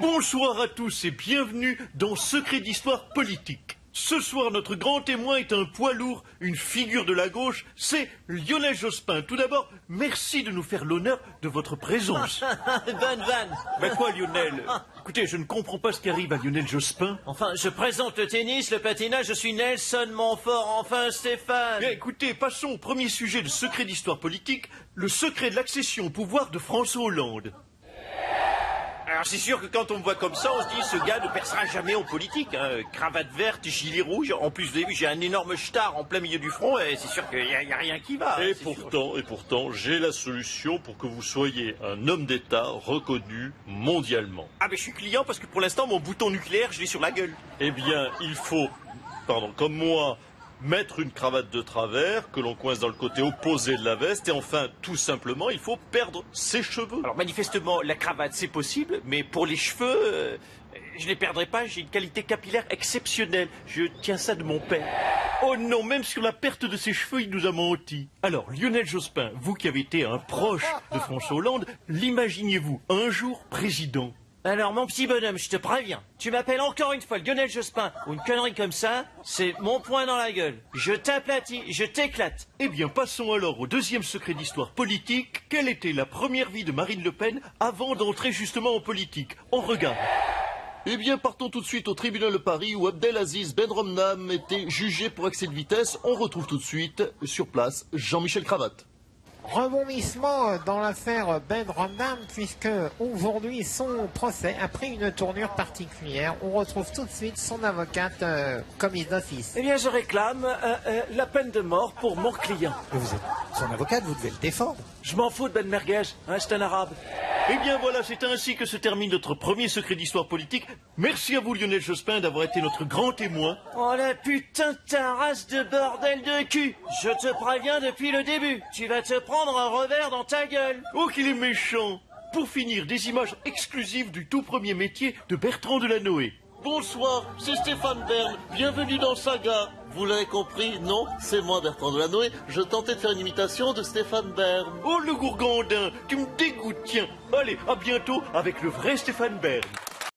Bonsoir à tous et bienvenue dans Secret d'Histoire Politique. Ce soir, notre grand témoin est un poids lourd, une figure de la gauche, c'est Lionel Jospin. Tout d'abord, merci de nous faire l'honneur de votre présence. Bonne vanne. Ben quoi, Lionel? Écoutez, je ne comprends pas ce qui arrive à Lionel Jospin. Enfin, je présente le tennis, le patinage, je suis Nelson Montfort, enfin Stéphane. Bien, écoutez, passons au premier sujet de Secret d'Histoire Politique, le secret de l'accession au pouvoir de François Hollande. Alors c'est sûr que quand on me voit comme ça, on se dit ce gars ne percera jamais en politique. Hein. Cravate verte, gilet rouge, en plus vous avez vu, j'ai un énorme star en plein milieu du front et c'est sûr qu'il n'y a rien qui va. Et pourtant, j'ai la solution pour que vous soyez un homme d'État reconnu mondialement. Ah mais je suis client parce que pour l'instant mon bouton nucléaire je l'ai sur la gueule. Eh bien, il faut, comme moi, mettre une cravate de travers que l'on coince dans le côté opposé de la veste et enfin, tout simplement, il faut perdre ses cheveux. Alors manifestement, la cravate c'est possible, mais pour les cheveux, je les perdrai pas, j'ai une qualité capillaire exceptionnelle. Je tiens ça de mon père. Oh non, même sur la perte de ses cheveux, il nous a menti. Alors, Lionel Jospin, vous qui avez été un proche de François Hollande, l'imaginez-vous un jour président? Alors mon petit bonhomme, je te préviens, tu m'appelles encore une fois Lionel Jospin ou une connerie comme ça, c'est mon poing dans la gueule. Je t'aplatis, je t'éclate. Eh bien, passons alors au deuxième secret d'histoire politique. Quelle était la première vie de Marine Le Pen avant d'entrer justement en politique? On regarde. Eh bien, partons tout de suite au tribunal de Paris où Abdelaziz Benromnam était jugé pour excès de vitesse. On retrouve tout de suite, sur place, Jean-Michel Cravate. Rebondissement dans l'affaire Benromnam puisque aujourd'hui son procès a pris une tournure particulière. On retrouve tout de suite son avocate commise d'office. Eh bien je réclame la peine de mort pour mon client. Mais vous êtes son avocate, vous devez le défendre. Je m'en fous de Ben Merguez, hein, c'est un arabe. Eh bien voilà, c'est ainsi que se termine notre premier secret d'histoire politique. Merci à vous Lionel Jospin d'avoir été notre grand témoin. Oh la putain de ta race de bordel de cul. Je te préviens depuis le début, tu vas te prendre un revers dans ta gueule. Oh qu'il est méchant. Pour finir, des images exclusives du tout premier métier de Bertrand Delanoë. Bonsoir, c'est Stéphane Bern, bienvenue dans Saga. Vous l'avez compris, non, c'est moi Bertrand Delanoë, je tentais de faire une imitation de Stéphane Bern. Oh le gourgandin, tu me dégoûtes, tiens. Allez, à bientôt avec le vrai Stéphane Bern.